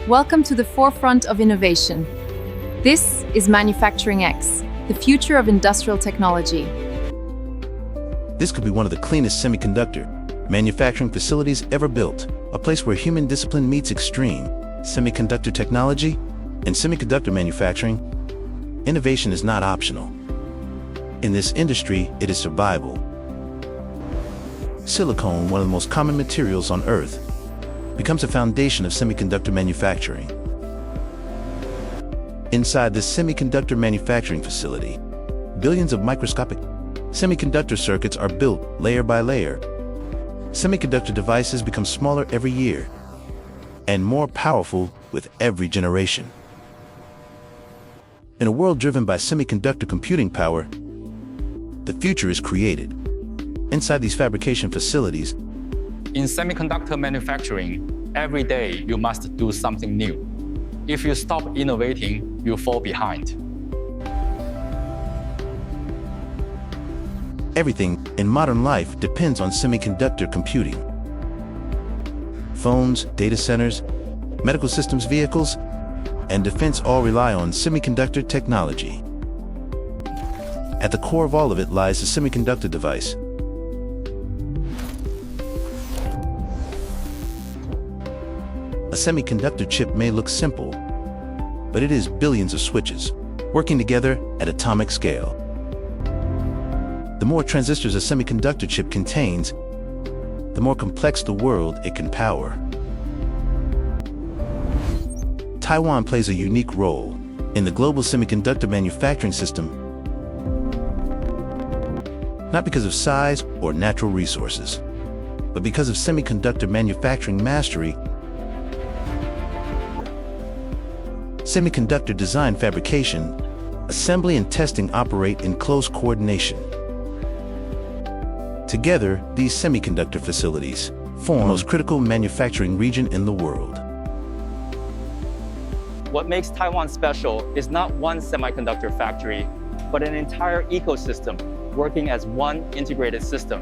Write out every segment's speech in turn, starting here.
Welcome to the forefront of innovation. This is Manufacturing X, the future of industrial technology. This could be one of the cleanest semiconductor manufacturing facilities ever built, a place where human discipline meets extreme semiconductor technology and semiconductor manufacturing. Innovation is not optional. In this industry, it is survival. Silicon, one of the most common materials on Earth, becomes a foundation of semiconductor manufacturing. Inside this semiconductor manufacturing facility, billions of microscopic semiconductor circuits are built layer by layer. Semiconductor devices become smaller every year and more powerful with every generation. In a world driven by semiconductor computing power, the future is created inside these fabrication facilities. In semiconductor manufacturing, every day you must do something new. If you stop innovating, you fall behind. Everything in modern life depends on semiconductor computing. Phones, data centers, medical systems, vehicles, and defense all rely on semiconductor technology. At the core of all of it lies the semiconductor device. A semiconductor chip may look simple, but it is billions of switches working together at atomic scale. The more transistors a semiconductor chip contains, the more complex the world it can power. Taiwan plays a unique role in the global semiconductor manufacturing system, not because of size or natural resources, but because of semiconductor manufacturing mastery. Semiconductor design, fabrication, assembly, and testing operate in close coordination. Together, these semiconductor facilities form the most critical manufacturing region in the world. What makes Taiwan special is not one semiconductor factory, but an entire ecosystem working as one integrated system.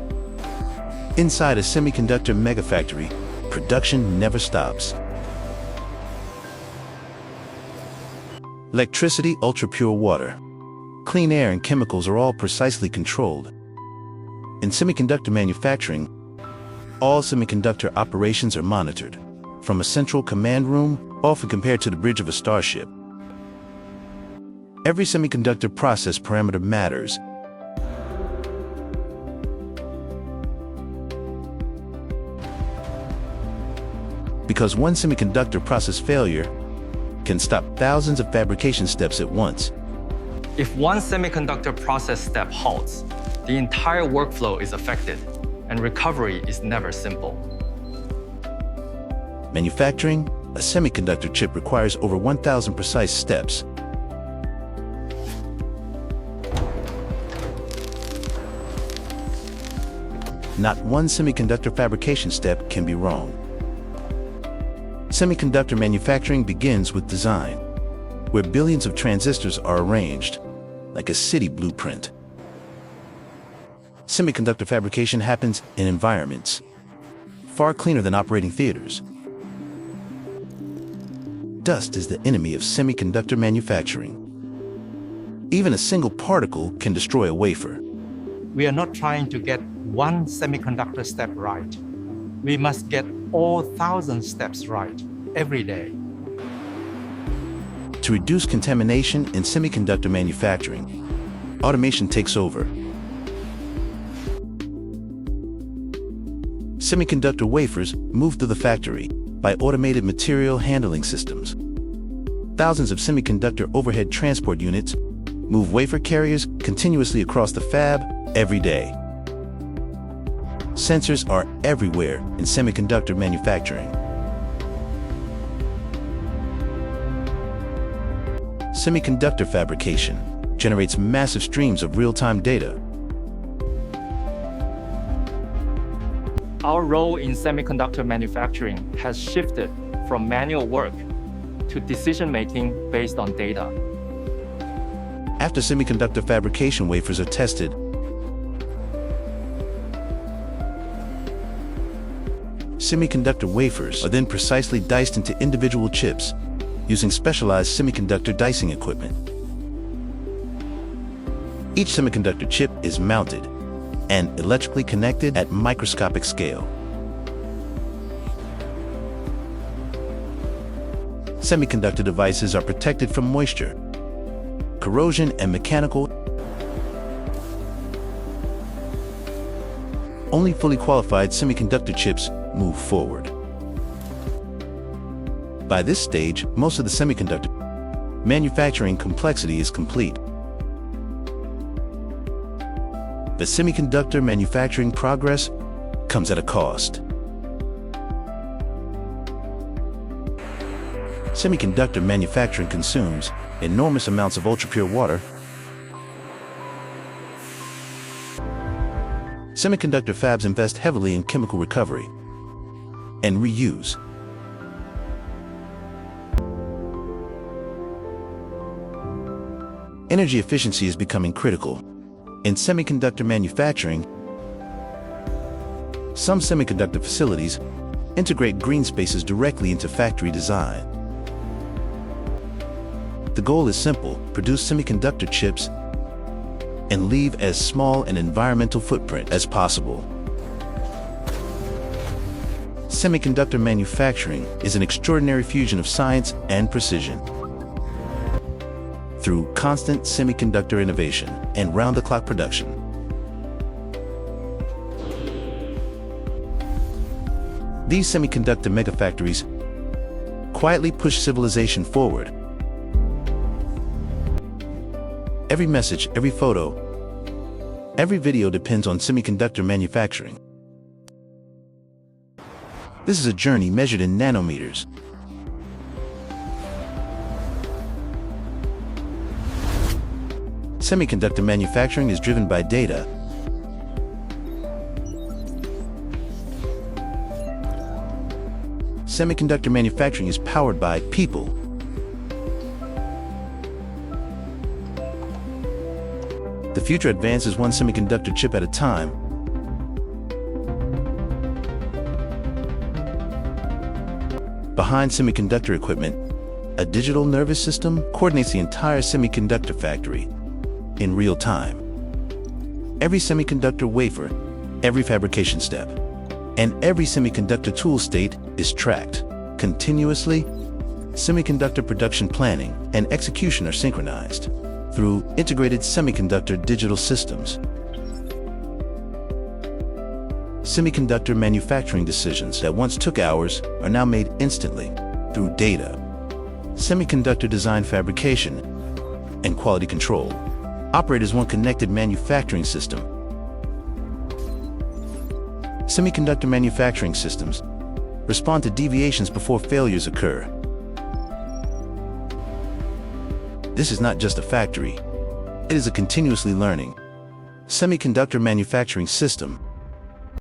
Inside a semiconductor megafactory, production never stops. Electricity, ultra-pure water, clean air, and chemicals are all precisely controlled. In semiconductor manufacturing, all semiconductor operations are monitored from a central command room, often compared to the bridge of a starship. Every semiconductor process parameter matters. Because one semiconductor process failure can stop thousands of fabrication steps at once. If one semiconductor process step halts, the entire workflow is affected, and recovery is never simple. Manufacturing a semiconductor chip requires over 1,000 precise steps. Not one semiconductor fabrication step can be wrong. Semiconductor manufacturing begins with design, where billions of transistors are arranged like a city blueprint. Semiconductor fabrication happens in environments far cleaner than operating theaters. Dust is the enemy of semiconductor manufacturing. Even a single particle can destroy a wafer. We are not trying to get one semiconductor step right. We must get all 1,000 steps right every day. To reduce contamination in semiconductor manufacturing, automation takes over. Semiconductor wafers move through the factory by automated material handling systems. Thousands of semiconductor overhead transport units move wafer carriers continuously across the fab every day. Sensors are everywhere in semiconductor manufacturing. Semiconductor fabrication generates massive streams of real-time data. Our role in semiconductor manufacturing has shifted from manual work to decision-making based on data. After semiconductor fabrication wafers are tested, Semiconductor wafers are then precisely diced into individual chips using specialized semiconductor dicing equipment. Each semiconductor chip is mounted and electrically connected at microscopic scale. Semiconductor devices are protected from moisture, corrosion, and mechanical. Only fully qualified semiconductor chips move forward. By this stage, most of the semiconductor manufacturing complexity is complete. The semiconductor manufacturing progress comes at a cost. Semiconductor manufacturing consumes enormous amounts of ultrapure water. Semiconductor fabs invest heavily in chemical recovery and reuse. Energy efficiency is becoming critical. In semiconductor manufacturing, some semiconductor facilities integrate green spaces directly into factory design. The goal is simple: produce semiconductor chips and leave as small an environmental footprint as possible. Semiconductor manufacturing is an extraordinary fusion of science and precision. Through constant semiconductor innovation and round-the-clock production, these semiconductor megafactories quietly push civilization forward. Every message, every photo, every video depends on semiconductor manufacturing. This is a journey measured in nanometers. Semiconductor manufacturing is driven by data. Semiconductor manufacturing is powered by people. The future advances one semiconductor chip at a time. Behind semiconductor equipment, a digital nervous system coordinates the entire semiconductor factory in real time. Every semiconductor wafer, every fabrication step, and every semiconductor tool state is tracked continuously. Semiconductor production planning and execution are synchronized through integrated semiconductor digital systems. Semiconductor manufacturing decisions that once took hours are now made instantly through data. Semiconductor design, fabrication, and quality control operate as one connected manufacturing system. Semiconductor manufacturing systems respond to deviations before failures occur. This is not just a factory, it is a continuously learning semiconductor manufacturing system.